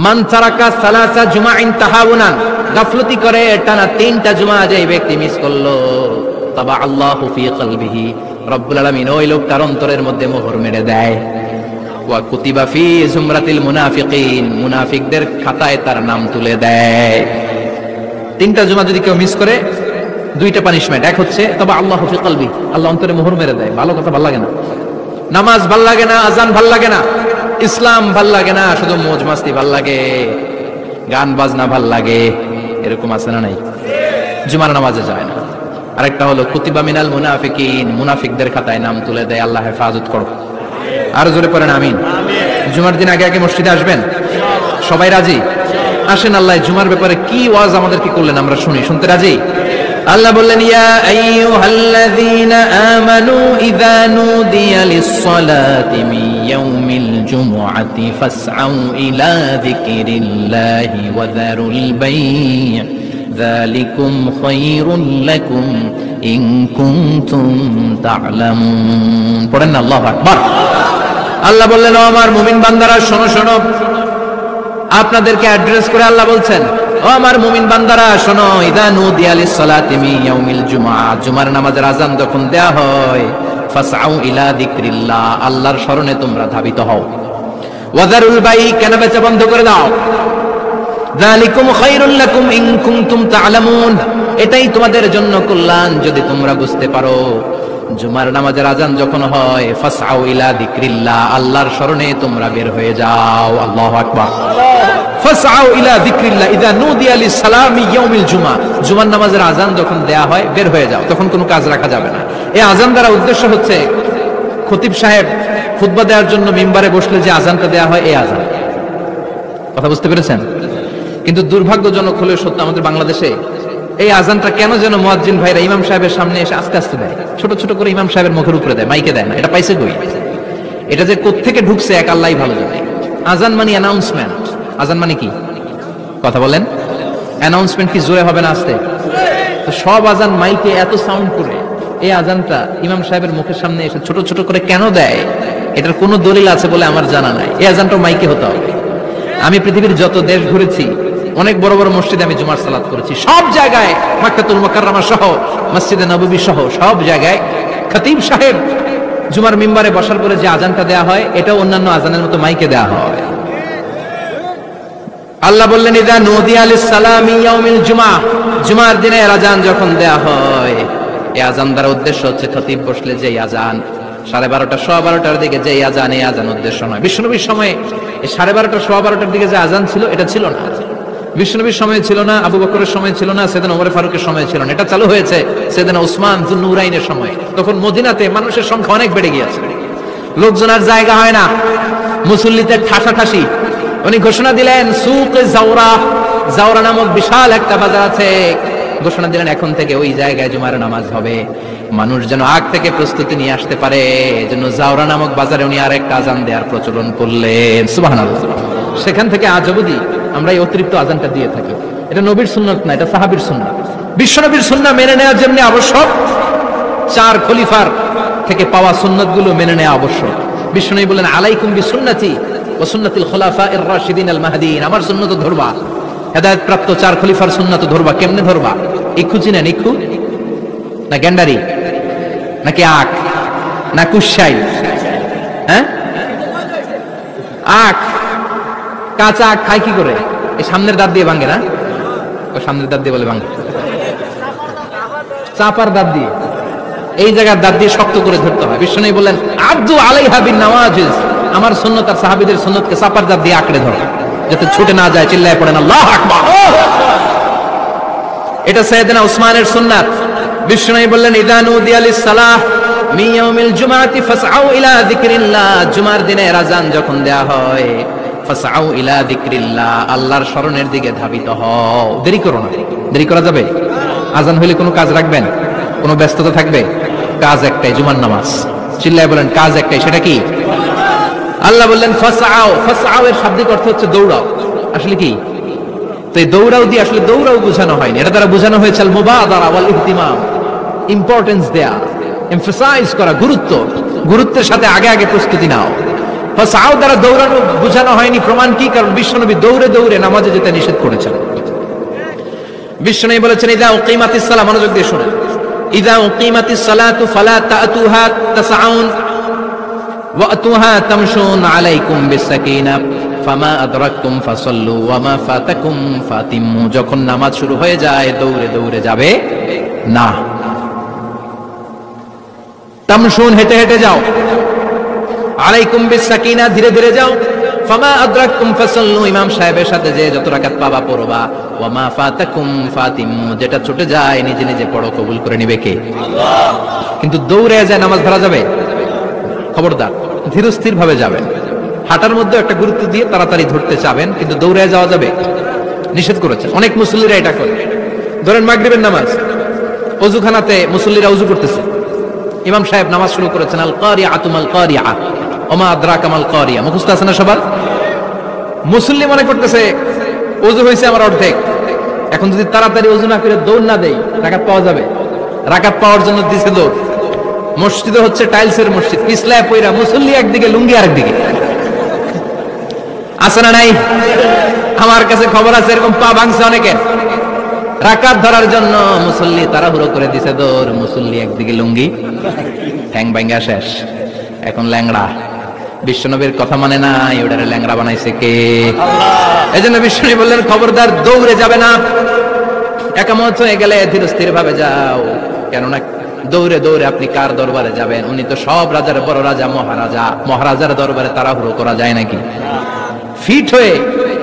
মান তারাকা সালাসা জুমাইন তাহাউনান, গাফলতি করে টানা 3টা জুমা যে ব্যক্তি মিস করলো, তাবা আল্লাহু ফি কলবিহি, রব্বুল আলামিন ওই লোকটার অন্তরের মধ্যে মোহর মেরে দেয়। ওয়া কুতিবা ফি জুমরাতিল মুনাফিকিন, মুনাফিকদের খাতায় তার নাম তুলে দেয়। 3টা জুমা যদি কেউ মিস করে, 2টা পানিশমেন্ট। এক হচ্ছে তাবা আল্লাহু ফি কলবি, আল্লাহ অন্তরে মোহর মেরে দেয়। ভালো কথা ভাল লাগে না, নামাজ ভাল লাগে না, আজান ভাল লাগে না, ইসলাম ভাল লাগে না, শুধু মৌজ মাস্তি ভাল লাগে, গান বাজনা ভাল লাগে, এরকম আছে না নাই? জুমার নামাজে যায় না। আরেকটা হলো কুতিবা মিনাল মুনাফিকিন, মুনাফিকদের খাতায় নাম তুলে দেয়। আল্লাহ হেফাজত করো। আর জোরে পড়েন আমিন। জুমার দিন আগে আগে মসজিদে আসবেন, সবাই রাজি? আসেন, আল্লাহ জুমার ব্যাপারে কি ওয়াজ আমাদের কি করলেন আমরা শুনি। শুনতে রাজি? আল্লাহ বললেন, ইয়া আইয়ুহাল্লাযীনা আমানু ইযা নুদিয়া লিস-সালাতি মিন ইয়াউমিল জুমুআতি ফাসআউ ইলা যিকরিল্লাহি ওয়া যারুল বাই', যালিকুম খায়রুল লাকুম ইন কুনতুম তা'লামুন। পড়েন না আল্লাহু আকবার। আল্লাহ বললেন, ও আমার মুমিন বান্দারা শোনো শোনো। আপনাদেরকে অ্যাড্রেস করে আল্লাহ বলছেন, ও আমার মুমিন বান্দারা শোনো, ইযা নুদিয়া লিস-সালাতি মিন ইয়াউমিল জুমআ, জুমার নামাজের আযান যখন দেয়া হয়, ফাসআউ ইলা যিকরিল্লাহ, আল্লাহর স্মরণে তোমরা ধাবিত হও। ওয়া যারুল বাই', কেনা বেচা বন্ধ করে দাও। যালিকুম খায়রুল লাকুম ইন কুনতুম তা'লামুন, এটাই তোমাদের জন্য কল্যাণ যদি তোমরা বুঝতে পারো। জুমার নামাজের আযান যখন হয়, ফাসআউ ইলা যিকরিল্লাহ, আল্লাহর স্মরণে তোমরা বের হয়ে যাও। আল্লাহু আকবার। ফাসআউ ইলা যিকরিল্লাহ ইযা নুদিয়া লিস-সালামি ইয়াউমিল জুমআ, জুমার নামাজের আযান যখন দেয়া হয় বের হয়ে যাও, তখন কোনো কাজ রাখা যাবে না। এই আযান দ্বারা উদ্দেশ্য হচ্ছে খতিব সাহেব খুতবা দেওয়ার জন্য মিম্বারে বসলে যে আযানটা দেয়া হয়, এই আযান। কথা বুঝতে পেরেছেন? কিন্তু দুর্ভাগ্যজনক হলেও সত্য, আমাদের বাংলাদেশে এই আযানটা কেন যেন মুয়াজ্জিন ভাইরা ইমাম সাহেবের সামনে এসে আস্তে আস্তে দেয়, ছোট ছোট করে ইমাম সাহেবের মুখের উপরে দেয়, মাইকে দেয় না। এটা পাইছে কই? এটা যে কোত্থেকে ঢুকছে এক আল্লাহই ভালো জানে। আযান মানে অ্যানাউন্সমেন্ট। আযান মানে কি? কথা বলেন। অ্যানাউন্সমেন্ট কি জোরে হবে না আস্তে? তো সব আযান মাইকে এত সাউন্ড করে, এই আযানটা ইমাম সাহেবের মুখের সামনে এসে ছোট ছোট করে কেন দেয়? এটার কোনো দলিল আছে বলে আমার জানা নাই। এই আযানটা মাইকে হতে হবে। আমি পৃথিবীর যত দেশ ঘুরেছি, অনেক বড় বড় মসজিদে আমি জুমার সালাত করেছি, সব জায়গায় মক্কাতুল মুকাররমা সহ মসজিদে নববী সহ সব জায়গায় খতিব সাহেব জুমার মিম্বারে বসার পরে যে আযানটা দেয়া হয়, এটা অন্যান্য আযানের মতো মাইকে দেয়া হয়। আল্লাহ বললেন, ইযা নুদিয়া লিস-সালামি ইয়াউমিল জুমআ, জুমার দিনের আযান যখন দেয়া হয়, এই আযান দ্বারা উদ্দেশ্য হচ্ছে খতিব বসলে যে আযান 12:30 12:15 দিকে যে আযান, এই আযান উদ্দেশ্য নয়। বিশ্বনবীর সময়ে এই 12:30 12:15 দিকে যে আযান ছিল, এটা ছিল না। বিশ্বনবীর সময় ছিল না, আবু বকরের সময় ছিল না, সাইয়েদনা ওমর ফারুকের সময় ছিল না। এটা চালু হয়েছে সাইয়েদনা উসমান যুন্নুরাইনের সময়। তখন মদিনাতে মানুষের সংখ্যা অনেক বেড়ে গিয়েছে, লোকজনের জায়গা হয় না, মুসল্লিদের ঠাসাঠাসি। উনি ঘোষণা দিলেন, সুকে জাওরা, জাওরা নামক বিশাল একটা বাজার আছে, ঘোষণা দিলেন এখন থেকে ওই জায়গায় জুমার নামাজ হবে। মানুষ যেন আগ থেকে প্রস্তুতি নিয়ে আসতে পারে, এজন্য জাওরা নামক বাজারে উনি আরেকটা আযান দেওয়ার প্রচলন করলেন। সুবহানাল্লাহ। সেখান থেকে আজ অবধি আমরা এই অতিরিক্ত আযানটা দিয়ে থাকি। এটা নবীর সুন্নাত না, এটা সাহাবীর সুন্নাত। বিশ্বনবীর সুন্নাহ মেনে নেওয়ার জন্য আবশ্যক 4 খলিফার থেকে পাওয়া সুন্নাতগুলো মেনে নেওয়া আবশ্যক। বিশ্বনবী বলেন, আলাইকুম বিসুন্নতি ওয়া সুন্নাতিল খুলাফায়ে আর-রাশিদিন আল-মাহদিয়িন, আমার সুন্নাত ধরবা, হেদায়েত প্রাপ্ত 4 খলিফার সুন্নাত ধরবা। কেমনে ধরবা? ইক্ষু চিনেন? ইক্ষু না গ্যান্ডারি নাকি আখ না কুশাই? হ্যাঁ, আখ। কাঁচা আখ খায় কি করে? এই সামনের দাঁত দিয়ে ভাঙে না? ও সামনের দাঁত দিয়ে বলে ভাঙে, চাপার দাঁত দিয়ে, এই জায়গার দাঁত দিয়ে শক্ত করে ধরতে হয়। বিশ্বনবী বলেন, আব্দু আলাইহা বিন নওয়াজিজ, আমার সুন্নাত আর সাহাবীদের সুন্নাতকে চাপার দাঁত দিয়ে আঁকড়ে ধরো, যাতে ছুটে না যায়। চিল্লায় পড়েন আল্লাহু আকবার। এটা সাইয়েদনা উসমানের সুন্নাত। বিশ্বনবী বললেন, ইযা নুদিয়া লিস-সালাহ মিন ইয়াউমিল জুমআতি ফাসআউ ইলা যিকরিল্লাহ, জুমার দিনের আযান যখন দেয়া হয়, ফাসআউ ইলা যিকরিল্লাহ, আল্লাহর স্মরণের দিকে ধাবিত হও। দেরি করো না। দেরি করা যাবে? আযান হইলে কোনো কাজ রাখবেন? কোনো ব্যস্ততা থাকবে? কাজ একটাই, জুমার নামাজ। চিল্লায় বলেন, কাজ একটাই, সেটা কি? আল্লাহ বললেন ফাসআউ, ফাসআউ এর শাব্দিক অর্থ হচ্ছে দৌড়াও। আসলে কি? তো এই দৌড়াও দিয়ে আসলে দৌড়াও বোঝানো হয়নি, এটা দ্বারা বোঝানো হয়েছে আল মুবাদারা ওয়াল ইহতিমাম, ইম্পর্টেন্স দেয়া, এমফাসাইজ করা, গুরুত্ব, গুরুত্বের সাথে আগে আগে প্রস্তুতি নাও। ফাসাউ দ্বারা দৌড়ানো বোঝানো হয়নি, প্রমাণ কি? কারণ বিশ্বনবী দৌড়ে দৌড়ে নামাজে যেতে নিষেধ করেছেন। বিশ্বনবী বলেছেন ইযা উকিমাতিস সালাহ, মনোযোগ দিয়ে শুনেন, ইযা উকিমাতিস সালাতু ফালা তাতুহা তাসআউন ওয়া আতুহা তামশুন আলাইকুম বিসাকিনা ফামা আদরাকতুম ফাসাল্লু ওয়া মা ফাতাকুম ফাতিমু। যখন নামাজ শুরু হয়ে যায় দৌড়ে দৌড়ে যাবে না, তামশুন হেঁটে হেঁটে যাও, আলাইকুম বিসাকিনা ধীরে ধীরে যাও, ফামা আদরাকতুম ফাসাল্লু ইমাম সাহেবের সাথে যে যত রাকাত পাবা পড়বা, ওয়া মা ফাতাকুম ফাতিমু যেটা ছুটে যায় নিজে নিজে পড়ো, কবুল করে নিবে কে? আল্লাহ। কিন্তু দৌড়ে যায় নামাজ ধরা যাবে? খবরদার, ধীর স্থির ভাবে যাবেন। হাঁটার মধ্যে একটা গুরুত্ব দিয়ে তাড়াতাড়ি ধরতে চাবেন, কিন্তু দৌড়ে যাওয়া যাবে? নিষেধ করেছেন। অনেক মুসল্লিরা এটা করে। ধরেন মাগরিবের নামাজ, ওযুখানাতে মুসল্লিরা ওযু করতেছে, ইমাম সাহেব নামাজ শুরু করেছেন, আল কারিআতু মাল কারিআ ওমা আদরাকা মাল কারিআ, মুখস্থ আছে না সবার? মুসল্লি মনে করতেছে ওযু হয়েছে আমার অর্ধেক, এখন যদি তাড়াতাড়ি ওযু না করে দৌড় না দেই রাকাত পাওয়া যাবে? রাকাত পাওয়ার জন্য দিছে দৌড়। মসজিদে হচ্ছে টাইলসের মসজিদ, পিছলায় পয়রা মুসল্লি একদিকে, লুঙ্গি আরেকদিকে, আছে না নাই? আমার কাছে খবর আছে এরকম পা ভাঙছে অনেকের। রাকাত ধরার জন্য মুসল্লি তাড়াহুড়ো করে দিছে দৌড়, মুসল্লি একদিকে লুঙ্গি, ঠ্যাং ভাঙা শেষ, এখন ল্যাংড়া। বিশ্বনবীর কথা মানে না, ওটারে ল্যাংড়া বানাইছে কে? আল্লাহ। এজন্য বিশ্বনবী বললেন খবরদার দৌড়ে যাবে না, একামত হয়ে গেলে ধীর স্থির ভাবে যাও। কেননা দৌড়ে দৌড়ে আপনি কার দরবারে যাবেন? উনি তো সব রাজার বড় রাজা, মহারাজা। মহারাজার দরবারে তাড়াহুড়ো করা যায় নাকি? ফিট হয়ে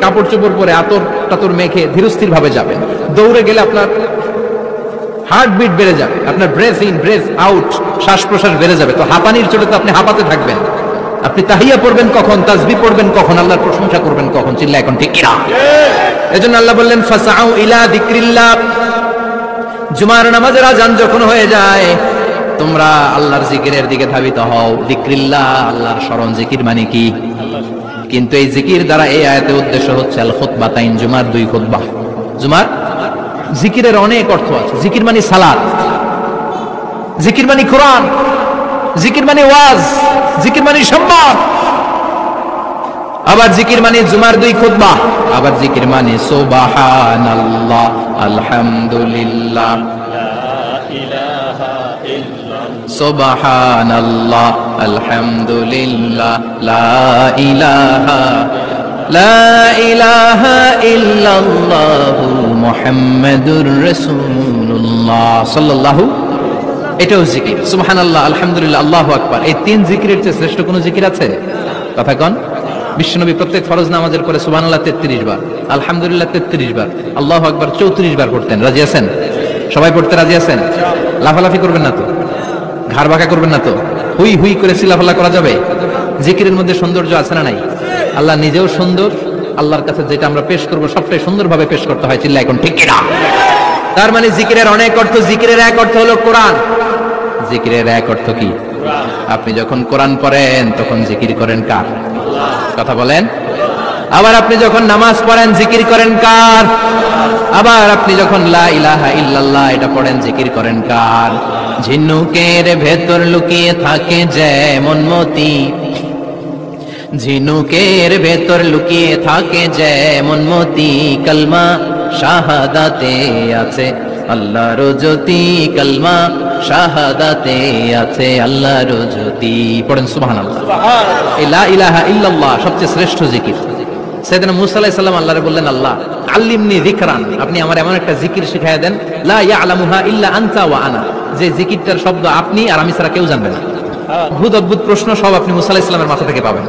কাপড় চোপড় পরে আতর টাতর মেখে ধীরস্থির ভাবে যাবেন। দৌড়ে গেলে আপনার হার্টবিট বেড়ে যাবে, আপনার ব্রেথ ইন ব্রেথ আউট, শ্বাস প্রশ্বাস বেড়ে যাবে। তো হাঁপানির চোটে তো আপনি হাঁপাতে থাকবেন। আপনি তাহিয়া পড়বেন কখন, তাসবিহ পড়বেন কখন, আল্লাহর প্রশংসা করবেন কখন? চিল্লা এখন ঠিক কিনা? এজন্য আল্লাহ বললেন ফাসাউ ইলা যিকরিল্লাহ, জুমার নামাজের আযান যখন হয়ে যায় তোমরা আল্লাহর জিকিরের দিকে ধাবিত হও। যিকরিল্লাহ, আল্লাহর স্মরণ। জিকির মানে কি? কিন্তু এই জিকির দ্বারা এই আয়াতের উদ্দেশ্য হচ্ছে আল খুতবাতাইন, জুমার দুই খুতবা। জুমার জিকিরের অনেক অর্থ আছে। জিকির মানে সালাত, জিকির মানে কোরআন, জিকির মানে ওয়াজ, জিকির মানে সম্মান। আবার জিকির মানে জুমার দুই খুতবা, আবার জিকির মানে সুবহানাল্লাহ, আলহামদুলিল্লাহ, সুবহানাল্লাহ, আলহামদুলিল্লাহ, লা ইলাহা ইল্লাল্লাহ মুহাম্মাদুর রাসূলুল্লাহ সাল্লাল্লাহু। এটাও জিকির। সুবহানাল্লাহ, আলহামদুলিল্লাহ, আল্লাহু আকবার। এই তিন জিকিরের চেয়ে শ্রেষ্ঠ কোন জিকির আছে? কথা কন। বিশ্বনবী প্রত্যেক ফরজ নামাজের পরে সুবহানাল্লাহ 33 বার, আলহামদুলিল্লাহ 33 বার, আল্লাহু আকবার 34 বার পড়তেন। রাজি আছেন? সবাই পড়তে রাজি আছেন? লাফালাফি করবেন না তো? ঘাড় বাঁকা করবেন না তো? হুই হুই করে সিলাফালা করা যাবে? জিকিরের মধ্যে সৌন্দর্য আছে না নাই? আল্লাহ নিজেও সুন্দর, আল্লাহর কাছে যেটা আমরা পেশ করব সবটাই সুন্দরভাবে পেশ করতে হয়। চিল্লা এখন ঠিক কিনা? তার মানে জিকিরের অনেক অর্থ। জিকিরের এক অর্থ হলো কোরআন। জিকিরের এক অর্থ কি? আপনি যখন কোরআন পড়েন তখন জিকির করেন কার? কথা বলেন। আবার আপনি যখন নামাজ পড়েন জিকির করেন কার? আবার আপনি যখন লা ইলাহা ইল্লাল্লাহ এটা পড়েন জিকির করেন কার? ঝিনুকের ভেতর লুকিয়ে থাকে যেমন মতি, ঝিনুকের ভেতর লুকিয়ে থাকে যেমন মতি, কালমা শাহাদাতে আছে আল্লাহর জ্যোতি, কালমা শাহাদাতে আছে আল্লাহর জ্যোতি। পড়েন সুবহানাল্লাহ। এই লা ইলাহা ইল্লাল্লাহ সবচেয়ে শ্রেষ্ঠ জিকির। সাইয়েদনা মুসা আলাইহিস সালাম আল্লাহরে বললেন, আল্লাহ আল্লিমনি যিকরান, আপনি আমার এমন একটা জিকির শিখাইয়া দেন, লা ইয়ালামুহা ইল্লা আনতা ওয়া আনা, যে জিকিরটার শব্দ আপনি আর আমি ছাড়া কেউ জানবে না। অদ্ভুত অদ্ভুত প্রশ্ন সব আপনি মুসা আলাইহিস সালামের মাথা থেকে পাবেন।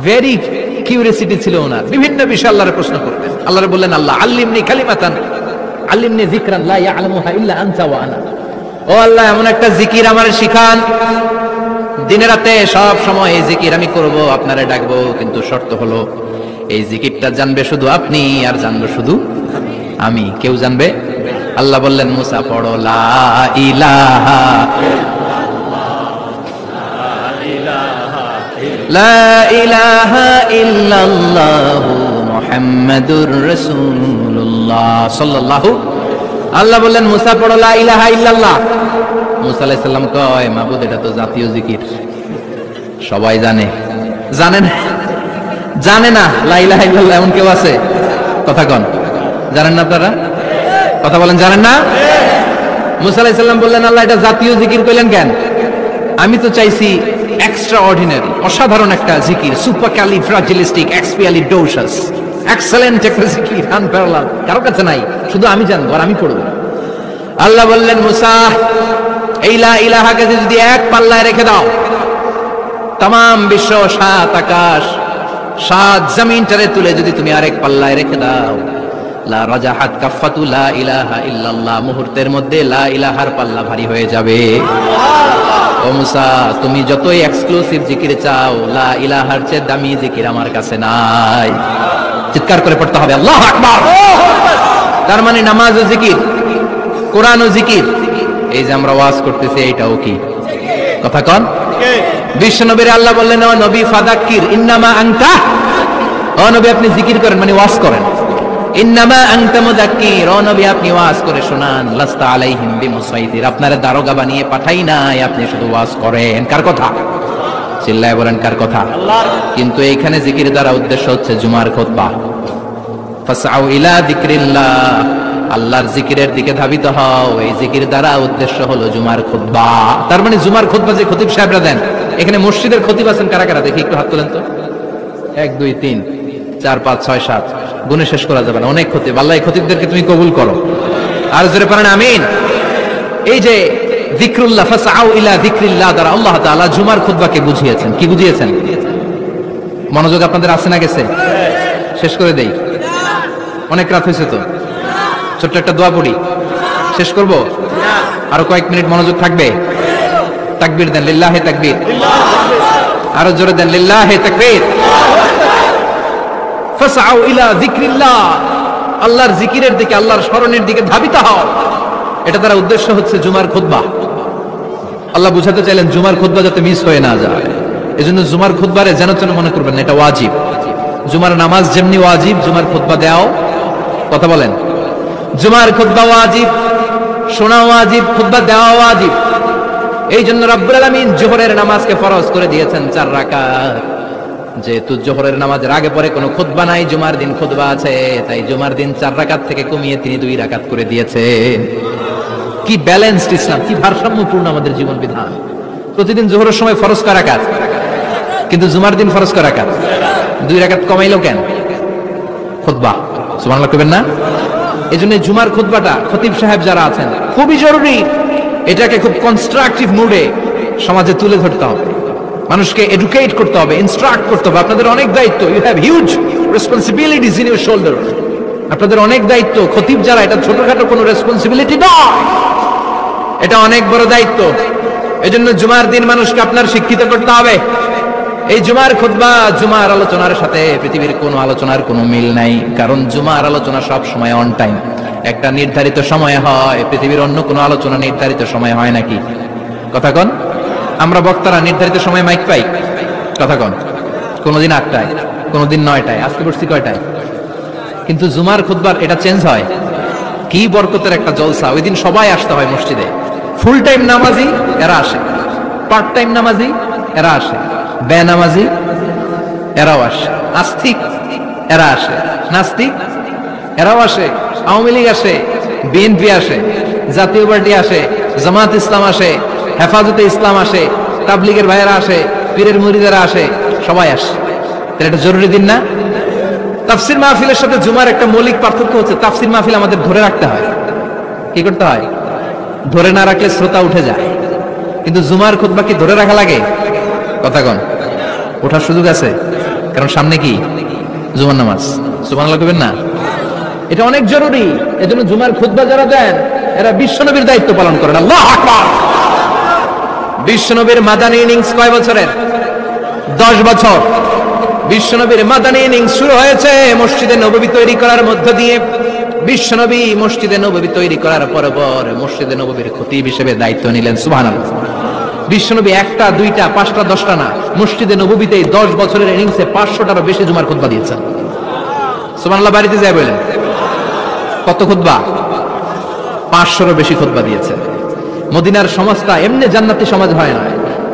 ভেরি কিউরিয়াসিটি ছিল ওনার, বিভিন্ন বিষয়ে আল্লাহরে প্রশ্ন করতেন। আল্লাহরে বললেন, আল্লাহ আল্লিমনি কালিমাতান আল্লিমনি যিকরান লা ইয়ালামুহা ইল্লা আনতা ওয়া আনা, ও আল্লাহ এমন একটা জিকির আমারে শিখান, দিনে রাতে সব সময় এই জিকির আমি করব, আপনারে ডাকবো, কিন্তু শর্ত হলো এই জিকিরটা জানবে শুধু আপনি আর জানবো শুধু আমি, কেউ জানবে। আল্লাহ বললেন, মুসা পড়ো লা ইলাহা লা ইলাহা ইল্লাল্লাহু মুহাম্মাদুর রাসূলুল্লাহ সাল্লাল্লাহু। আল্লাহ বললেন, মুসা পড়ো লা ইলাহা ইল্লাল্লাহ। মুসা আলাইহিস সালাম কয়, মাবুদ এটা তো জাতীয় জিকির, সবাই জানে, জানে না, জানে না লা ইলাহা ইল্লাল্লাহ এমন কেউ আছে? কথা কন, জানেন না আপনারা? কথা বলেন, জানেন না? মুসা আলাইহিস সালাম বললেন, আল্লাহ এটা জাতীয় জিকির কইলেন কেন? আমি তো চাইছি এক্সট্রা অর্ডিনারি, অসাধারণ একটা জিকির, সুপারক্যালিফ্রাজিলিস্টিক এক্সপিয়ালিডোসাস, এক্সেলেন্ট একটা জিকির, আনপ্যারালাল, কারো কাছে নাই, শুধু আমি জানবো আর আমি পড়বো। আল্লাহ বললেন, মুসা এই লা ইলাহাকে যদি এক পাল্লায় রেখে দাও, তাম বিশ্ব, সাত আকাশ, সাত জমিনটারে তুলে যদি তুমি আরেক পাল্লায় রেখে দাও, লা রাজাহাত কাফাতু লা ইলাহা ইল্লাল্লাহ, মুহূর্তের মধ্যে লা ইলাহার পাল্লা ভারী হয়ে যাবে। ও মুসা, তুমি যতই এক্সক্লুসিভ জিকির চাও, লা ইলাহার চেয়ে দামি জিকির আমার কাছে নাই। চিৎকার করে পড়তে হবে আল্লাহু আকবার। তার মানে নামাজ ও জিকির, কোরআন ও জিকির, এই যে আমরা ওয়াজ করতেছি এইটাও কি? কথা কন। বিশ্ব নবীর আল্লাহ বললেন, ও নবী ফাদাক্কির ইন্নামা আনতা, ও নবী আপনি জিকির করেন মানে ওয়াজ করেন। ইন্নামা আনতা মুযাক্কির, ও নবী আপনি ওয়াজ করে শোনান। লাস্তা আলাইহিম বিমুসাইতির, আপনারে দারোগা বানিয়ে পাঠাই নাই, আপনি শুধু ওয়াজ করেন। কার কথা? চিল্লায় বলেন কার কথা? আল্লাহর। কিন্তু এইখানে জিকির দ্বারা উদ্দেশ্য হচ্ছে জুমার খুতবা। ফাসআউ ইলা যিকরিল্লাহ, আল্লাহর জিকিরের দিকে ধাবিত হও, এই জিকির দ্বারা উদ্দেশ্য হলো জুমার খুতবা। তার মানে জুমার খুতবা যে খতিব সাহেবরা দেন, এখানে মসজিদের খতিব আছেন কারা কারা? দেখি একটু হাত তোলেন তো। 1 2 3 4 5 6 7, গুণে শেষ করা যাবে না, অনেক খতিব। আল্লাহ এই খতিবদেরকে তুমি কবুল করো। আর জোরে পড়েন আমিন। এই যে যিকরুল্লাহ, ফাসআউ ইলা যিকরিল্লাহ দ্বারা আল্লাহ তাআলা জুমার খুতবাকে বুঝিয়েছেন। কি বুঝিয়েছেন? মনোযোগ আপনাদের আছে না গেছে? শেষ করে দেই, অনেক রাত হয়েছে তো। ছোট্ট একটা দোয়া পড়ি, শেষ করব। আরো কয়েক মিনিট মনোযোগ থাকবে। তাকবীর দেন, লিল্লাহি তাকবীর। আরো জোরে দেন, লিল্লাহি তাকবীর। ফাসআউ ইলা যিকরিল্লাহ, আল্লাহর জিকিরের দিকে, আল্লাহর স্মরণের দিকে ধাবিত হও। এটা তার উদ্দেশ্য হচ্ছে জুমার খুতবা। আল্লাহ বুঝাতে চাইলেন জুমার খুতবা যাতে মিস হয়ে না যায়, এজন্য জুমার খুতবারে যেন তেন মনে করবেন না, এটা ওয়াজিব। জুমার নামাজ যেমনি ওয়াজিব, জুমার খুতবা দেওয়াও, কথা বলেন, জুমার খুতবা ওয়াজিব, শোনা ওয়াজিব, খুতবা দেওয়া ওয়াজিব। এই জন্য রব্বুল আলামিন জোহরের নামাজকে ফরজ করে দিয়েছেন 4 রাকাত। যেহেতু জোহরের নামাজের আগে পরে কোনো খুতবা নাই, জুমার দিন খুতবা আছে, তাই জুমার দিন 4 রাকাত থেকে কমিয়ে তিনি 2 রাকাত করে দিয়েছেন। কি ব্যালেন্সড ইসলাম, কি ভারসাম্যপূর্ণ আমাদের জীবন বিধান। প্রতিদিন জোহরের সময় ফরজ করা রাকাত, কিন্তু জুমার দিন ফরজ করা রাকাত। 2 রাকাত কমাইলো কেন? খুতবা। সুবহানাল্লাহ কইবেন না? এই জন্য জুমার খুতবাটা খতিব সাহেব যারা আছেন খুবই জরুরি। এটাকে খুব কনস্ট্রাকটিভ মুডে সমাজে তুলে ধরতে হবে, মানুষকে এডুকেট করতে হবে, ইনস্ট্রাক্ট করতে হবে। আপনাদের অনেক দায়িত্ব, you have huge responsibilities in your shoulder. আপনাদের অনেক দায়িত্ব, খতিব যারা, এটা ছোটখাটো কোনো রেসপন্সিবিলিটি নয়, এটা অনেক বড় দায়িত্ব। এজন্য জুমার দিন মানুষকে আপনার শিক্ষিত করতে হবে। এই জুমার খুতবা, জুমার আলোচনার সাথে পৃথিবীর কোনো আলোচনার কোনো মিল নাই, কারণ জুমার আলোচনা সব সময় অন টাইম, একটা নির্ধারিত সময় হয়। পৃথিবীর অন্য কোনো আলোচনা নির্ধারিত সময় হয় নাকি? কথা কন। আমরা বক্তারা নির্ধারিত সময় মাইক পাই, কথা কন। কোনদিন 8টায়, কোনদিন 9টায়, আজকে বসছি কয়টায়? কিন্তু জুমার খুতবার এটা চেঞ্জ হয়। কি বরকতের একটা জলসা! ওই দিন সবাই আসতে হয় মসজিদে। ফুল টাইম নামাজি এরা আসে, পার্ট টাইম নামাজি এরা আসে, বেনামাজি এরাও আসে, আস্তিক এরা আসে, নাস্তিক এরাও আসে, আওয়ামী লীগ আসে, বিএনপি আসে, জাতীয় পার্টি আসে, জামাত ইসলাম আসে, হেফাজতে ইসলাম আসে, তাবলিগের ভাইয়েরা আসে, পীরের মুরিদেরা আসে, সবাই আসে। তাহলে এটা জরুরি দিন না? তাফসির মাহফিলের সাথে জুমার একটা মৌলিক পার্থক্য হচ্ছে, তাফসির মাহফিল আমাদের ধরে রাখতে হয়। কি করতে হয়? ধরে না রাখলে শ্রোতা উঠে যায়। কিন্তু জুমার খুতবা কি ধরে রাখা লাগে? কথা কন। ওঠার সুযোগ আছে, কারণ সামনে কি? জুমার নামাজ। সুবহানাল্লাহ কইবেন না? এটা অনেক জরুরি। এজন্য জুমার খুতবা যারা দেন এরা বিশ্বনবীর দায়িত্ব পালন করেন। আল্লাহু আকবার। বিশ্বনবীর মাদানী ইনিংস কয় বছরের? 10 বছর। বিশ্বনবীর মাদানী ইনিংস শুরু হয়েছে মসজিদে নববী তৈরি করার মধ্য দিয়ে। বিশ্বনবী মসজিদে নববী তৈরি করার পর মসজিদে নববীর খতিব হিসেবে দায়িত্ব নিলেন। সুবহানাল্লাহ। বিশ্বনবী 1টা 2টা 5টা 10টা না, মসজিদে নববীতে 10 বছরের ইনিংসে 500টারও বেশি জুমার খুতবা দিয়েছেন। সুবহানাল্লাহ। বাড়িতে যায় বলেন কত খুতবা? 500রও বেশি খুতবা দিয়েছেন। মদিনার সমাজটা এমনি জান্নাতি সমাজ হয় না,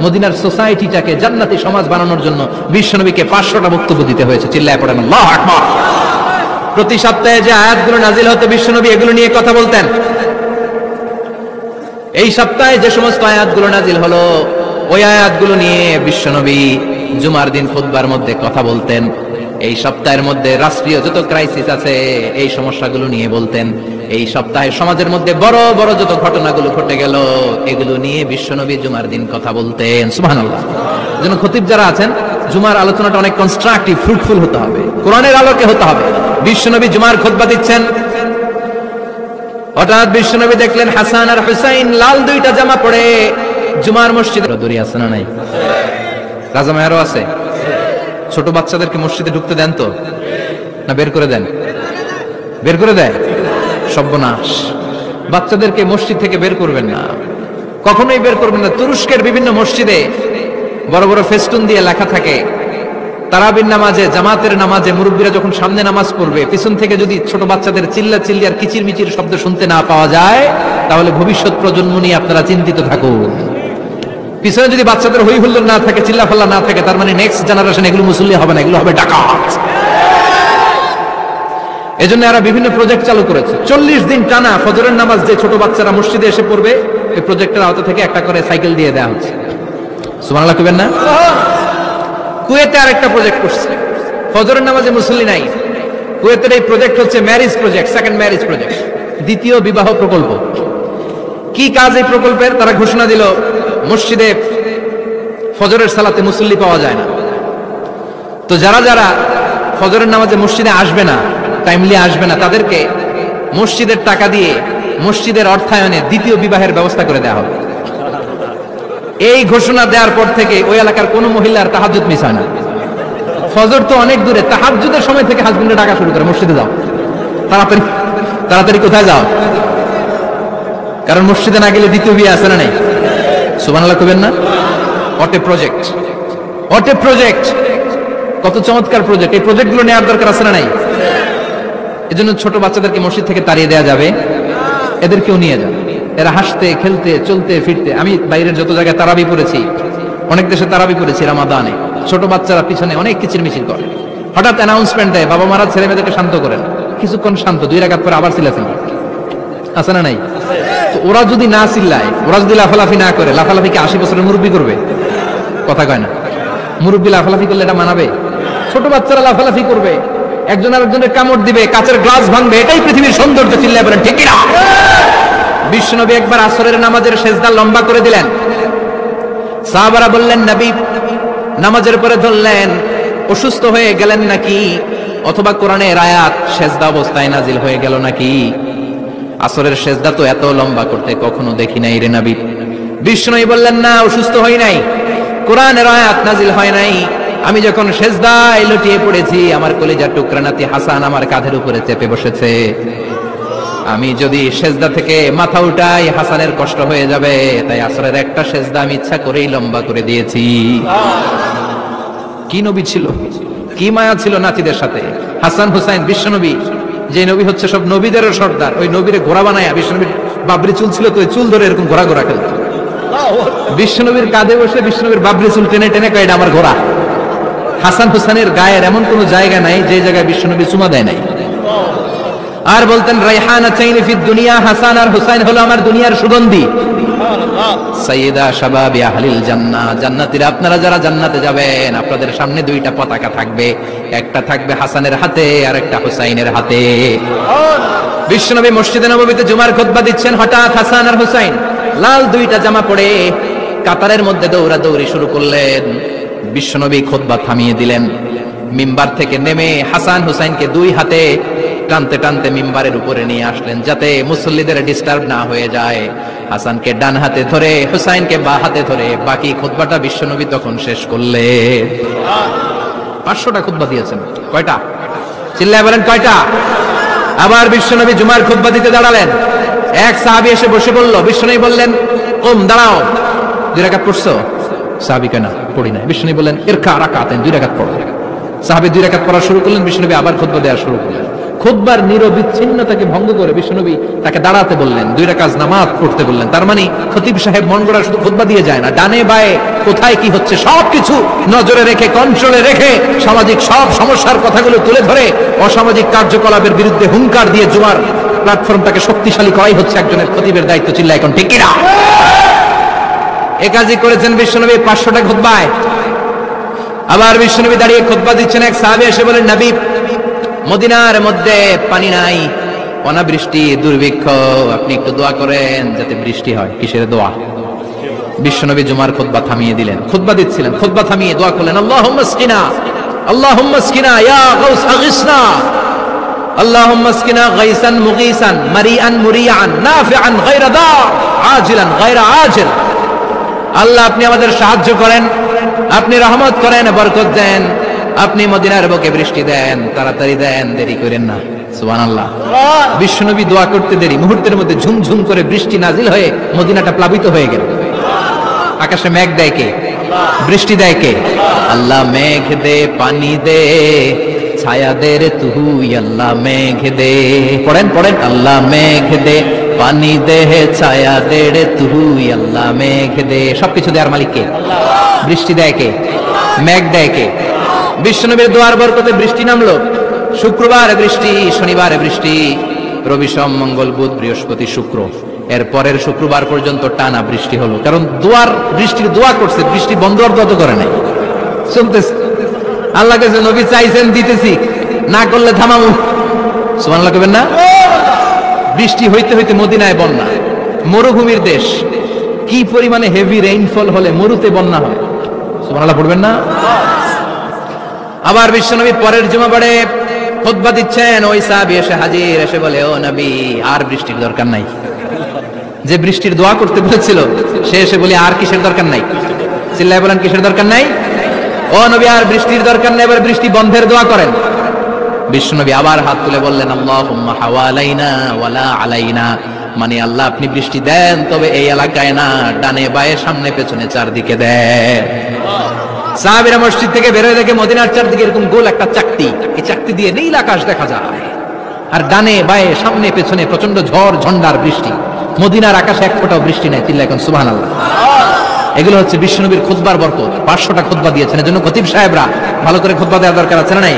মদিনার সোসাইটিটাকে জান্নাতি সমাজ বানানোর জন্য বিশ্বনবীকে 500টা বক্তব্য দিতে হয়েছে। চিল্লায় পড়েন আল্লাহু আকবার। প্রতি সপ্তাহে যে আয়াতগুলো নাজিল হতো বিশ্বনবী এগুলো নিয়ে কথা বলতেন। এই সপ্তাহে যে সমস্ত আয়াতগুলো নাজিল হলো ওই আয়াতগুলো নিয়ে বিশ্বনবী জুমার দিন খুতবার মধ্যে কথা বলতেন। এই সপ্তাহের মধ্যে রাষ্ট্রীয় যত ক্রাইসিস আছে এই সমস্যাগুলো নিয়ে বলতেন। এই সপ্তাহে সমাজের মধ্যে বড় বড় যত ঘটনাগুলো ঘটে গেল এগুলো নিয়ে বিশ্বনবী জুমার দিন কথা বলতেন। সুবহানাল্লাহ। যেন খতিব যারা আছেন জুমার আলোচনাটা অনেক কনস্ট্রাকটিভ, ফ্রুটফুল হতে হবে, কোরআনের আলোকে হতে হবে। বিশ্বনবী জুমার খুতবা দিচ্ছেন, হঠাৎ বিশ্বনবী দেখলেন হাসান আর হুসাইন লাল দুইটা জামা পরে জুমার মসজিদে দড়ি আছে না নাই? রাজা মেয়ারও আছে। ছোট বাচ্চাদেরকে মসজিদে ঢুকতে দেন তো না বের করে দেন? বের করে দেয়। সর্বনাশ। বাচ্চাদেরকে মসজিদ থেকে বের করবেন না, কখনোই বের করবেন না। তুরস্কের বিভিন্ন মসজিদে বড় বড় ফেস্টুন দিয়ে লেখা থাকে তারাবির নামাজে, জামাতের নামাজে মুরব্বীরা যখন সামনে নামাজ পড়বে পিছন থেকে যদি ছোট বাচ্চাদের চিল্লা চিল্লি আর কিচির মিচির শব্দ শুনতে না পাওয়া যায় তাহলে ভবিষ্যৎ প্রজন্ম নিয়ে আপনারা চিন্তিত থাকুন। পিছনে যদি বাচ্চাদের হই হুল্লোড় না থাকে, চিল্লা ফাল্লা না থাকে, তার মানে নেক্সট জেনারেশন এগুলো মুসল্লি হবে না, এগুলো হবে ডাকাত। এজন্য এরা বিভিন্ন প্রজেক্ট চালু করেছে। 40 দিন টানা ফজরের নামাজ যে ছোট বাচ্চারা মসজিদে এসে পড়বে এই প্রজেক্টের আওতা থেকে একটা করে সাইকেল দিয়ে দেওয়া হচ্ছে। সুবহানাল্লাহ কইবেন না? কুয়েতে আরেকটা প্রজেক্ট করছে, ফজরের নামাজে মুসল্লি নাই। কুয়েতের এই প্রজেক্ট হচ্ছে marriage project, second marriage project, দ্বিতীয় বিবাহ প্রকল্প। কি কাজ এই প্রকল্পের? তারা ঘোষণা দিল মসজিদে ফজরের সালাতে মুসল্লি পাওয়া যায় না, তো যারা যারা ফজরের নামাজে মসজিদে আসবে না, টাইমলি আসবে না, তাদেরকে মসজিদের টাকা দিয়ে মসজিদের অর্থায়নে দ্বিতীয় বিবাহের ব্যবস্থা করে দেওয়া হবে। এই ঘোষণা দেওয়ার পর থেকে ওই এলাকার কোন মহিলার তাহাজ্জুদ মিস হয় না। ফজর তো অনেক দূরে, তাহাজ্জুদের সময় থেকে হাজবেন্ডে ডাকা শুরু করে মসজিদে যাও, তাড়াতাড়ি তাড়াতাড়ি কোথায় যাও, কারণ মসজিদে না গেলে দ্বিতীয় বিয়ে আছে না নাই? সুবহানাল্লাহ কইবেন না? What a project, what a project, কত চমৎকার প্রজেক্ট। এই প্রজেক্টগুলো নেওয়ার দরকার আছে না নাই? এজন্য ছোট বাচ্চাদেরকে মসজিদ থেকে তাড়িয়ে দেওয়া যাবে, এদেরকেও নিয়ে যাবে। এরা হাসতে খেলতে চলতে ফিরতে, আমি বাইরের যত জায়গায় তারাবি পড়েছি, অনেক দেশে তারাবি পড়েছি রমাদানে, ছোট বাচ্চারা পিছনে অনেক কিচির মিচির করে, হঠাৎ অ্যানাউন্সমেন্ট দেয় বাবা মারা ছেলে মেয়েদেরকে শান্ত করেন, কিছুক্ষণ শান্ত, 2 রাকাত পরে আবার চিল্লাচিল্লি, আছে না নাই? তো ওরা যদি না চিল্লায়, ওরা যদি লাফালাফি না করে, লাফালাফি কি 80 বছরের মুরব্বী করবে? কথা কয় না। মুরব্বী লাফালাফি করলে এটা মানাবে? ছোট বাচ্চারা লাফালাফি করবে, একজন আরেকজনের কামড় দিবে, কাচের গ্লাস ভাঙবে, এটাই পৃথিবীর সৌন্দর্য। চিল্লায় বলেন ঠিক কিনা? বিশ্বনবী একবার আসরের নামাজের সেজদা লম্বা করে দিলেন, সাহাবারা বললেন নবী নামাজের পরে ধরলেন অসুস্থ হয়ে গেলেন নাকি, অথবা কোরআনের আয়াত সেজদা অবস্থায় নাজিল হয়ে গেল নাকি? আসরের সেজদা তো এত লম্বা করতে কখনো দেখি নাই রে নবী। বিশ্বনবী বললেন না, অসুস্থ হই নাই, কোরআনের আয়াত নাজিল হয় নাই, আমি যখন সেজদায় লুটিয়ে পড়েছি আমার কলিজার টুকরা নাতি হাসান আমার কাঁধের উপরে চেপে বসেছে, আমি যদি সেজদা থেকে মাথা উঠাই হাসানের কষ্ট হয়ে যাবে, তাই আসরের একটা সেজদা আমি ইচ্ছা করেই লম্বা করে দিয়েছি। কি নবী ছিল, কি মায়া ছিল নাতিদের সাথে। হাসান হুসাইন, বিশ্বনবী যে নবী হচ্ছে সব নবীদেরও সর্দার, ওই নবীরে ঘোড়া বানায়া, বিশ্বনবীর বাবরি চুল ছিল তো চুল ধরে এরকম ঘোড়া ঘোড়া খেলত, বিশ্বনবীর কাঁধে বসে বিশ্বনবীর বাবরি চুল টেনে টেনে কয় এটা আমার ঘোড়া। হাসান হুসাইনের গায়ের এমন কোন জায়গা নাই যে জায়গায় বিশ্বনবী চুমা দেয় নাই। আর বলতেন রাইহানাতাইনি ফিদ দুনিয়া, হাসান আর হুসাইন হলো আমার দুনিয়ার সুগন্ধি, সাইয়্যিদা শাবাবি আহলিল জান্নাহ, জান্নাতীরা আপনারা যারা জান্নাতে যাবেন আপনাদের সামনে 2টা পতাকা থাকবে, একটা থাকবে হাসানের হাতে আর একটা হুসাইনের হাতে। বিশ্বনবী মসজিদে নববীতে জুমার খুতবা দিচ্ছেন, হঠাৎ হাসান আর হুসাইন লাল 2টা জামা পরে কাতারের মধ্যে দৌড়াদৌড়ি শুরু করলেন। বিশ্বনবী খুতবা থামিয়ে দিলেন, মিম্বার থেকে নেমে হাসান হুসাইনকে 2 হাতে টানতে টানতে মিম্বারের উপরে নিয়ে আসলেন যাতে মুসল্লিদের ডিস্টার্ব না হয়ে যায়। হাসানকে ডান হাতে ধরে হুসাইনকে বাঁ হাতে ধরে বাকি খুতবাটা বিশ্বনবী তখন শেষ করলেন। 500টা খুতবা দিয়েছেন। কয়টা? চিল্লায় বলেন কয়টা? আবার বিশ্বনবী জুমার খুতবা দিতে দাঁড়ালেন, এক সাহাবী এসে বসে বলল, বিশ্বনবী বললেন কুম, দাঁড়াও, 2 রাকাত পড়ছো? সাহাবী কেন পড়ি না। বিশ্বনবী বললেন ইরকা রাকাতাইন, 2 রাকাত পড়ো। সাহাবী 2 রাকাত পড়া শুরু করলেন, বিশ্বনবী আবার খুতবা দেওয়া শুরু করলেন। খুতবার নিরবিচ্ছিন্নতাকে ভঙ্গ করে বিশ্বনবী তাকে দাঁড়াতে বললেন, 2 রাকাত নামাজ পড়তে বললেন। তার মানে খতিব সাহেব মন গড়া শুধু খুতবা দিয়ে যায় না, ডানে বায়ে কোথায় কি হচ্ছে সবকিছু নজরে রেখে, কন্ট্রোলে রেখে, সামাজিক সব সমস্যার কথাগুলো তুলে ধরে অসামাজিক কার্যকলাপের বিরুদ্ধে হুঙ্কার দিয়ে জুমার প্ল্যাটফর্মটাকে শক্তিশালী করাই হচ্ছে একজনের খতিবের দায়িত্ব। চিল্লা এখন ঠিক কিনা? এ কাজই করেছেন বিশ্বনবী 500টা খুতবায়। আবার বিশ্বনবী দাঁড়িয়ে খুতবা দিচ্ছেন, এক সাহাবী এসে বলেন, নবী মদিনার মধ্যে পানি নাই, অনাবৃষ্টি, দুর্ভিক্ষ, আপনি একটু দোয়া করেন যাতে বৃষ্টি হয়। কিসের দোয়া? বিশ্বনবী জুমার খুতবা থামিয়ে দিলেন, খুতবা দিচ্ছিলেন, খুতবা থামিয়ে দোয়া করলেন, আল্লাহুম্মা আসকিনা, আল্লাহুম্মা আসকিনা ইয়া গাউস আগিসনা, আল্লাহুম্মা আসকিনা গাইসান মুগীসান মারিআন মুরিআন নাফিআন গায়রা দার আজিলান গায়রা আজিল। আল্লাহ আপনি আমাদের সাহায্য করেন, আপনি রহমত করেন, বরকত দেন, আপনি মদিনার বুকে বৃষ্টি দেন, তাড়াতাড়ি দেন, দেরি করেন না। সুবহানাল্লাহ। বিশ্বনবী দোয়া করতে দেরি, মুহূর্তের মধ্যে ঝুমঝুম করে বৃষ্টি নাজিল হয়ে মদিনাটা প্লাবিত হয়ে গেল। আকাশে মেঘ দেয় কে? বৃষ্টি দেয় কে? আল্লাহ মেঘ দে, পানি দে, ছায়া দে রে তুই, আল্লাহ মেঘ দে। পড়েন পড়েন, আল্লাহ মেঘ দে, পানি দে, ছায়া দে রে তুই, আল্লাহ মেঘ দে। সবকিছু দেয়ার মালিক কে? বৃষ্টি দেয় কে? মেঘ দেয় কে? বিশ্বনবীর দোয়ার বরকতে বৃষ্টি নামলো। শুক্রবার বৃষ্টি, শনিবার বৃষ্টি, রবি সোম মঙ্গল বুধ বৃহস্পতি শুক্র, এর পরের শুক্রবার পর্যন্ত টানা বৃষ্টি হলো। কারণ দোয়ার বৃষ্টির দোয়া করছে, বৃষ্টি বন্ধ অর্থ করে নাই, চলতেছে। আল্লাহ কাছে নবী চাইছেন, দিতেছি, না করলে থামামু। সুবহানাল্লাহ কইবেন না? বৃষ্টি হইতে হইতে মদিনায় বন্যা, মরুভূমির দেশ, কি পরিমাণে হেভি রেইনফল হলে মরুতে বন্যা হয়। সুবহানাল্লাহ পড়বেন না? আবার বিশ্বনবী পরের জুমাবারে খুতবা দিচ্ছেন, ওই সাহাবী এসে হাজির, এসে বলে, ও নবী আর বৃষ্টির দরকার নাই। যে বৃষ্টির দোয়া করতে বলেছিল সে এসে বলে, আর কিসের দরকার নাই? চিল্লায় বলেন, কিসের দরকার নাই? ও নবী আর বৃষ্টির দরকার নেই, এবার বৃষ্টি বন্ধের দোয়া করেন। বিশ্বনবী আবার হাত তুলে বললেন, আল্লাহুম্মা হাওয়ালাইনা ওয়ালা আলাইনা, মানে আল্লাহ আপনি বৃষ্টি দেন, তবে এই এলাকায় না, ডানে বায়ে সামনে পেছনে চারদিকে দেন। সাহাবীরা মসজিদ থেকে বের হয়ে দেখে মদিনার চারদিকে এরকম গোল একটা চাকতি, এই চাকতি দিয়ে নীল আকাশ দেখা যায়, আর ডানে বায়ে সামনে পেছনে প্রচন্ড ঝড় ঝন্ডার বৃষ্টি। মদিনার আকাশে এক ফোঁটাও বৃষ্টি নেই। চিল্লা এখন সুবহানাল্লাহ। এগুলো হচ্ছে বিশ্বনবীর খুতবার বরকত। 500টা খুতবা দিয়েছেন, এজন্য খতিব সাহেবরা ভালো করে খুতবা দেওয়ার দরকার আছে না নাই?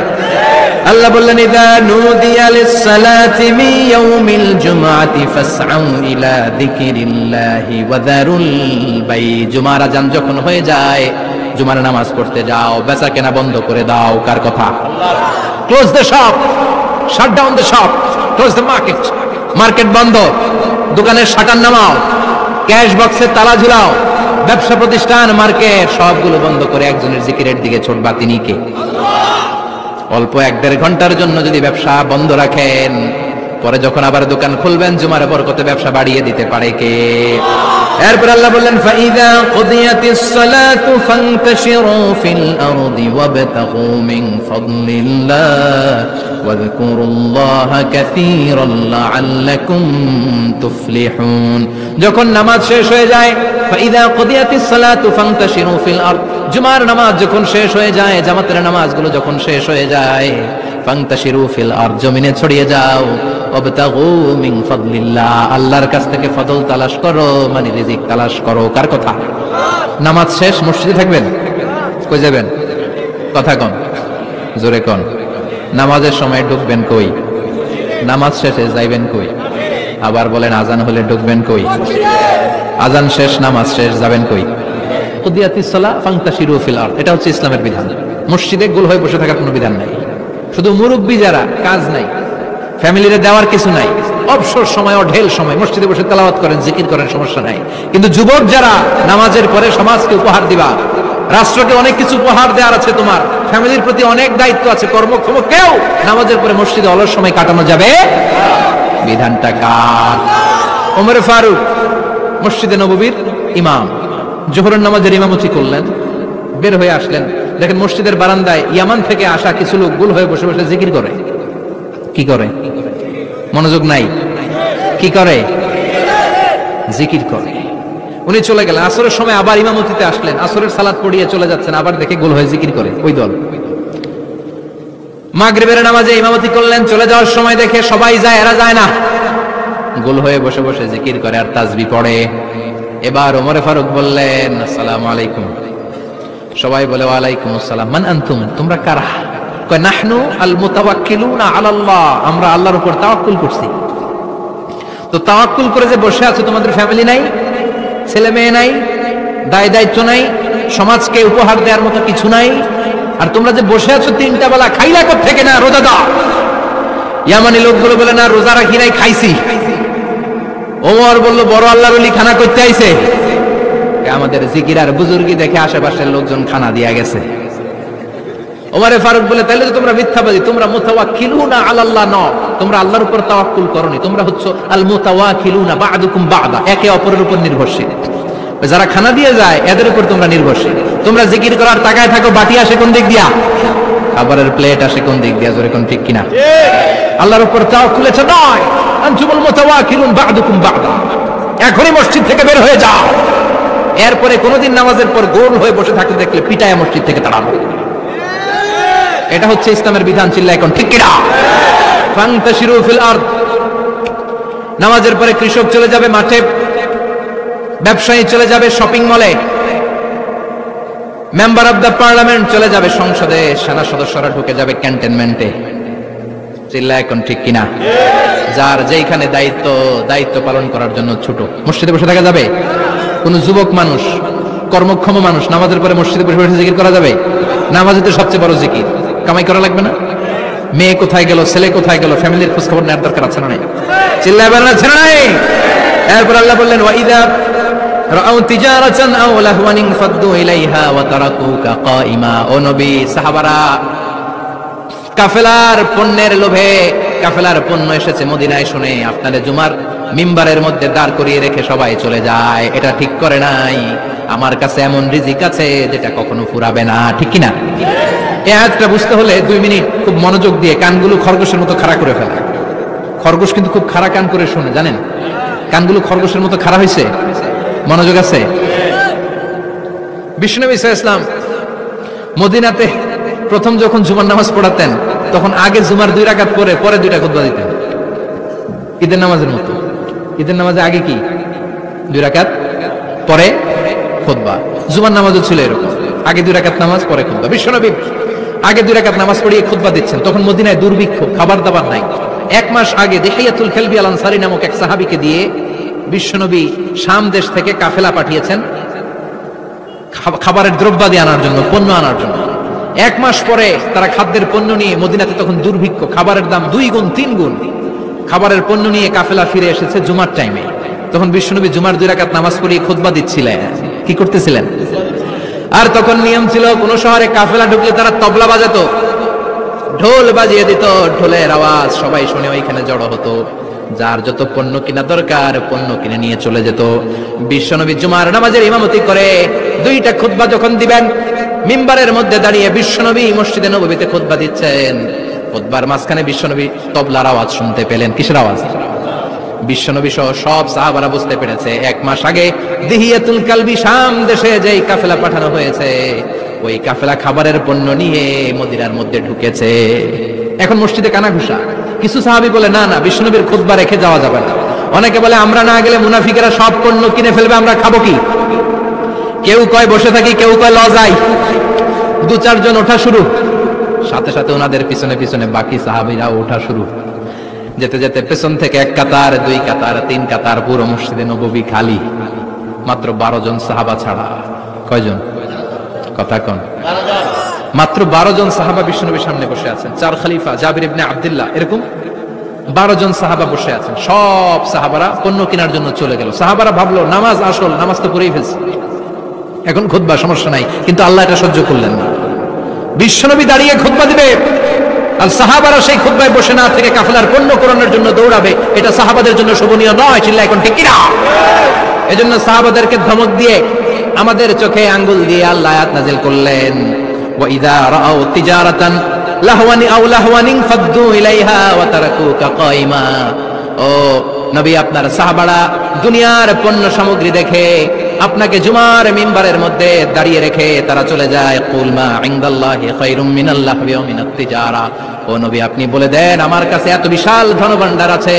আল্লাহ বললেন, ইযা নুদিয়া লিস-সালাতি মিন ইয়াউমিল জুমআতি ফাসআউ ইলা যিকিরিল্লাহি ওয়া যারুল বাই। জুমার আযান যখন হয়ে যায়, জুমার নামাজ পড়তে যাও, বেচা কেনা বন্ধ করে দাও। কার কথা? আল্লাহ। Close the shop, shut down the shop, close the market. Market বন্ধ, দোকানের শাটার নামাও, ক্যাশ বক্সের তালা ঝুলাও, ব্যবসা প্রতিষ্ঠান, মার্কেট সবগুলো বন্ধ করে একজনের জিকিরের দিকে ছুটবা। তিনি কে? অল্প 1-1.5 ঘন্টার জন্য যদি ব্যবসা বন্ধ রাখেন, পরে যখন আবার দোকান খুলবেন, জুমার বরকতে ব্যবসা বাড়িয়ে দিতে পারে কে? এরপর আল্লাহ বললেন, ফাইযা কুদিয়াতিস সালাতু ফান্তাশিরু ফিল আরদি ওয়াবতাগু মিন ফাদলিল্লাহ ওয়াযকুরুল্লাহা কাসীরান লাআল্লাকুম তুফলিহুন। যখন নামাজ শেষ হয়ে যায়, ফাইযা কুদিয়াতিস সালাতু ফান্তাশিরু ফিল আরদ, জুমার নামাজ যখন শেষ হয়ে যায়, জামাতের নামাজগুলো যখন শেষ হয়ে যায়, ফান্তাশিরু ফিল আরদ, জমিনে ছড়িয়ে যাও, ওয়াবতাগু মিন ফাদলিল্লাহ, আল্লাহর কাছ থেকে ফজল তালাশ করো, মানে রিজিক তালাশ করো। কার কথা? নামাজ শেষ মসজিদে থাকবেন, কই যাবেন? কথা কোন, জোরে কোন। নামাজের সময় ঢুকবেন কই? নামাজ শেষে যাইবেন কই? আবার বলেন, আজান হলে ঢুকবেন কই? আজান শেষ, নামাজ শেষ, যাবেন কই? কুদিয়াতিস সালাহ ফান্তাশিরু ফিল আরদ, এটা হচ্ছে ইসলামের বিধান। মসজিদে গোল হয়ে বসে থাকার কোনো বিধান নাই। শুধু মুরব্বী যারা, কাজ নাই, ফ্যামিলিরে দেওয়ার কিছু নাই, অবসর সময়, অঢেল সময় মসজিদে বসে তেলাওয়াত করেন, জিকির করেন, সমস্যা নাই। কিন্তু যুবক যারা, নামাজের পরে সমাজকে উপহার দিবা, রাষ্ট্রকে অনেক কিছু উপহার দেওয়ার আছে, তোমার ফ্যামিলির প্রতি অনেক দায়িত্ব আছে, কর্মক্ষম কেউ নামাজের পরে মসজিদে অলস সময় কাটানো যাবে? বিধানটা কার? ওমর ফারুক মসজিদে নববীর ইমাম, জোহরের নামাজের ইমামতি করলেন, বের হয়ে আসলেন, দেখেন মসজিদের বারান্দায় ইয়ামান থেকে আসা কিছু লোক গোল হয়ে বসে বসে জিকির করে। কি করে? মনোযোগ নাই। কি করে? জিকির করে। উনি চলে গেলেন, আসরের সময় আবার ইমামতিতে আসলেন, আসরের সালাত পড়িয়ে চলে যাচ্ছেন, আবার দেখে গোল হয়ে জিকির করে ওই দল। মাগরিবের নামাজে ইমামতি করলেন, চলে যাওয়ার সময় দেখে সবাই যায়, এরা যায় না, গোল হয়ে বসে বসে জিকির করে আর তাসবিহ পড়ে। এবার ওমরে ফারুক বললেন, আসসালামু আলাইকুম। সবাই বলে ওয়ালাইকুম আসসালাম। মান আনতুম, তোমরা কারা? কয় নাহনু আল মুতাওয়াক্কিলুনা আলাল্লাহ, আমরা আল্লাহর উপর তাওয়াক্কুল করছি। তো তাওয়াক্কুল করে যে বসে আছো, তোমাদের ফ্যামিলি নাই, ছেলে মেয়ে নাই, দায় দায়িত্ব নাই, সমাজকে উপহার দেওয়ার মতো কিছু নাই, আর তোমরা যে বসে আছো তিনটা বেলা, খাইলা কোত্থেকে? না রোজা দাও। ইয়ামানি লোকগুলো বলে না রোজা রাখি নাই, খাইছি। ওমর বলল বড় আল্লাহর ওলি খানা করতে আইছে। আমাদের জিকির আর বুজুর্গি দেখে আশেপাশের লোকজন খানা দিয়া গেছে। ওমরে ফারুক বলে তাহলে তো তোমরা মিথ্যাবাদী, তোমরা মুতাওয়াক্কিলুনা আলাল্লাহ ন, তোমরা আল্লাহর উপর তাওয়াক্কুল করনি, তোমরা হচ্ছে আল মুতাওয়াক্কিলুনা বা'দুকুম বা'দা, একে অপরের উপর নির্ভরশীল। যারা খানা দিয়ে যায় এদের উপর তোমরা নির্ভরশীল। তোমরা জিকির করার তাকায় থাকো, বাটি আসে কোন দিক দিয়া, খাবারের প্লেট আসে কোন দিক দিয়া, জোরে কোন ঠিক কিনা? আল্লাহর উপর তাওয়াক্কুল এটা নয়। আনতুমুল মুতাওয়াক্কিলুন বা'দুকুম বা'দা, এখনই মসজিদ থেকে বের হয়ে যাও। এরপরে কোনদিন নামাজের পর গোল হয়ে বসে থাকতে দেখলে পিটায় মসজিদ থেকে তাড়ানো। এটা হচ্ছে ইসলামের বিধান। চিল্লা এখন ঠিক কিনা? ফান্তাশিরু ফিল আরদ। নামাজের পরে কৃষক চলে যাবে মাঠে, ব্যবসায়ী চলে যাবে শপিং মলে, মেম্বার অব দ্য পার্লামেন্ট চলে যাবে সংসদে, সেনা সদস্যরা ঢুকে যাবে ক্যান্টনমেন্টে। চিল্লা এখন ঠিক কিনা? যার যেখানে দায়িত্ব পালন করার জন্য ছুটো। মসজিদে বসে থাকা যাবে? কোন যুবক মানুষ, কর্মক্ষম মানুষ নামাজের পরে মসজিদে বসে বসে জিকির করা যাবে? নামাজে তো সবচেয়ে বড় জিকির, কামাই করা লাগবে না? মেয়ে কোথায় গেল, ছেলে কোথায় গেল, ফ্যামিলির খোঁজ খবর নেওয়ার দরকার আছে না নাই? চিল্লায় বলেন আছে না নাই? এরপর আল্লাহ বললেন ওয়াইদা রাআউ তিজারাতান আও লাহওয়ান ফাদ্দু ইলাইহা ওয়া তারাকুকা কাইমা। ও নবী, সাহাবারা কাফেলার পণ্যের লোভে, কাফেলার পণ্য এসেছে মদিনায় শুনে আপনাদের জুমার মিম্বারের মধ্যে দাঁড় করিয়ে রেখে সবাই চলে যায়। এটা ঠিক করে নাই। আমার কাছে এমন রিজিক আছে যেটা কখনো ফুরাবে না, ঠিক কিনা? এই আয়াতটা বুঝতে হলে 2 মিনিট খুব মনোযোগ দিয়ে কানগুলো খরগোশের মতো খাড়া করে ফেলা। খরগোশ কিন্তু খুব খাড়া কান করে শোনে, জানেন? কানগুলো খরগোশের মতো খাড়া হয়েছে। মনোযোগ আছে? বিশ্বনবী সাল্লাল্লাহু আলাইহি ওয়াসাল্লাম মদিনাতে প্রথম যখন জুমার নামাজ পড়াতেন, তখন আগে জুমার 2 রাকাত পরে 2টা খুতবা দিতেন, ঈদের নামাজের মতো। ঈদের নামাজে আগে কি 2 রাকাত, পরে খুতবা। জুমার নামাজও ছিল এরকম, আগে 2 রাকাত নামাজ, পরে খুতবা। বিশ্বনবী আগে 2 রাকাত নামাজ পড়িয়ে খুতবা দিচ্ছেন। তখন মদিনায় দুর্ভিক্ষ, খাবার দাবার নাই। 1 মাস আগে দিহিয়াতুল কালবি আল আনসারী নামক এক সাহাবীকে দিয়ে বিশ্বনবী শাম দেশ থেকে কাফেলা পাঠিয়েছেন খাবারের দ্রব্যাদি আনার জন্য, পণ্য আনার জন্য। 1 মাস পরে তারা খাদ্যের পণ্য নিয়ে, মদিনাতে তখন দুর্ভিক্ষ, খাবারের দাম 2 গুণ 3 গুণ, খাবারের পণ্য নিয়ে কাফেলা ফিরে এসেছে জুমার টাইমে। তখন বিশ্বনবী জুমার 2 রাকাত নামাজ পড়িয়ে খুতবা দিচ্ছিলেন। কি করতেছিলেন? আর তখন নিয়ম ছিল, কোন শহরে কাফেলা ঢুকলে তারা তবলা বাজাতো, ঢোল বাজিয়ে দিত, ঢোলের আওয়াজ সবাই শুনে ওইখানে জড়ো হতো। যার যত পণ্য কিনা দরকার পণ্য কিনে নিয়ে চলে যেত। বিশ্বনবী জুমার নামাজের ইমামতি করে 2টা খুতবা যখন দিবেন, মিম্বারের মধ্যে দাঁড়িয়ে বিশ্বনবী মসজিদে নববীতে খুতবা দিচ্ছেন। খুতবার মাঝখানে বিশ্বনবী তবলার আওয়াজ শুনতে পেলেন। কিসের আওয়াজ? বিশ্বনবী সহ সব সাহাবারা বুঝতে পেরেছে 1 মাস আগে দিহিয়াতুল কালবি শাম দেশে যেই কাফেলা পাঠানো হয়েছে, ওই কাফেলা খাবারের পণ্য নিয়ে মদিনার মধ্যে ঢুকেছে। এখন মসজিদে কানাঘুষা। কিছু সাহাবী বলে না না, বিশ্বনবীর খুতবা রেখে যাওয়া যাবে না। অনেকে বলে আমরা না গেলে মুনাফিকেরা সব পণ্য কিনে ফেলবে, আমরা খাবো কি? কেউ কয় বসে থাকি, কেউ কয় লজাই। 2-4 জন ওঠা শুরু, সাথে সাথে ওনাদের পিছনে পিছনে বাকি সাহাবীরা ওঠা শুরু। যেতে যেতে পেছন থেকে 1 কাতার, 2 কাতার, 3 কাতার, পুরো মসজিদে নববী খালি, মাত্র 12 জন সাহাবা ছাড়া। কয়জন? কথা কোন? মাত্র 12 জন সাহাবা বিশ্বনবীর সামনে বসে আছেন। 4 খলিফা, জাবির ইবনে আব্দুল্লাহ, এরকম 12 জন সাহাবা বসে আছেন। সব সাহাবারা পণ্য কেনার জন্য চলে গেল। সাহাবারা ভাবলো নামাজ আসল, নামাজ তো পড়েই ফেলছে, এখন খুতবা সমস্যা নাই। কিন্তু আল্লাহ এটা সহ্য করলেন না। বিশ্বনবী দাঁড়িয়ে খুতবা দিবে আর সাহাবারা সেই খুতবায় বসে না থেকে কাফেলার পণ্য কোরআনের জন্য দৌড়াবে, এটা সাহাবাদের জন্য শোভনীয় নয়। চিল্লা এখন ঠিক কিনা? এজন্য সাহাবাদেরকে ধমক দিয়ে, আমাদের চোখে আঙ্গুল দিয়ে আল্লাহ আয়াত নাযিল করলেন, ওয়াইদা রাআউ তিজারাতান লাহওয়ান আও লাহওয়ানিন ফাদ্দু ইলাইহা ওয়া তারাকুকা কাইমা। ও নবী, আপনার সাহাবারা দুনিয়ার পণ্য সামগ্রী দেখে আপনাকে জুমার মিম্বারের মধ্যে দাঁড়িয়ে রেখে তারা চলে যায়। কুল মা ইনদাল্লাহি খায়রুম মিনাল লাহবি ওয়া মিনাত তিজারা। ও নবী আপনি বলে দেন আমার কাছে এত বিশাল ধনভাণ্ডার আছে,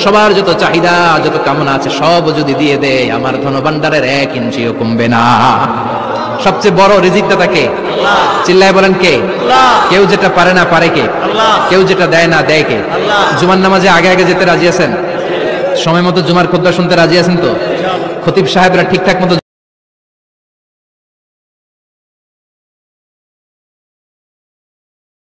সবার যত চাহিদা যত কামনা আছে সব যদি দিয়ে দেয় আমার ধনভাণ্ডারের 1 ইঞ্চিও কমবে না। সবচেয়ে বড় রিজিকদাতা কে? আল্লাহ। চিল্লায় বলেন কে? আল্লাহ। কেউ যেটা পারে না পারে কে? আল্লাহ। কেউ যেটা দেয় না দেয় কে? আল্লাহ। জুমার নামাজে আগে আগে যেতে রাজি আছেন? সময় মতো জুমার খুতবা শুনতে রাজি আছেন তো? খতিব সাহেবরা ঠিকঠাক মতো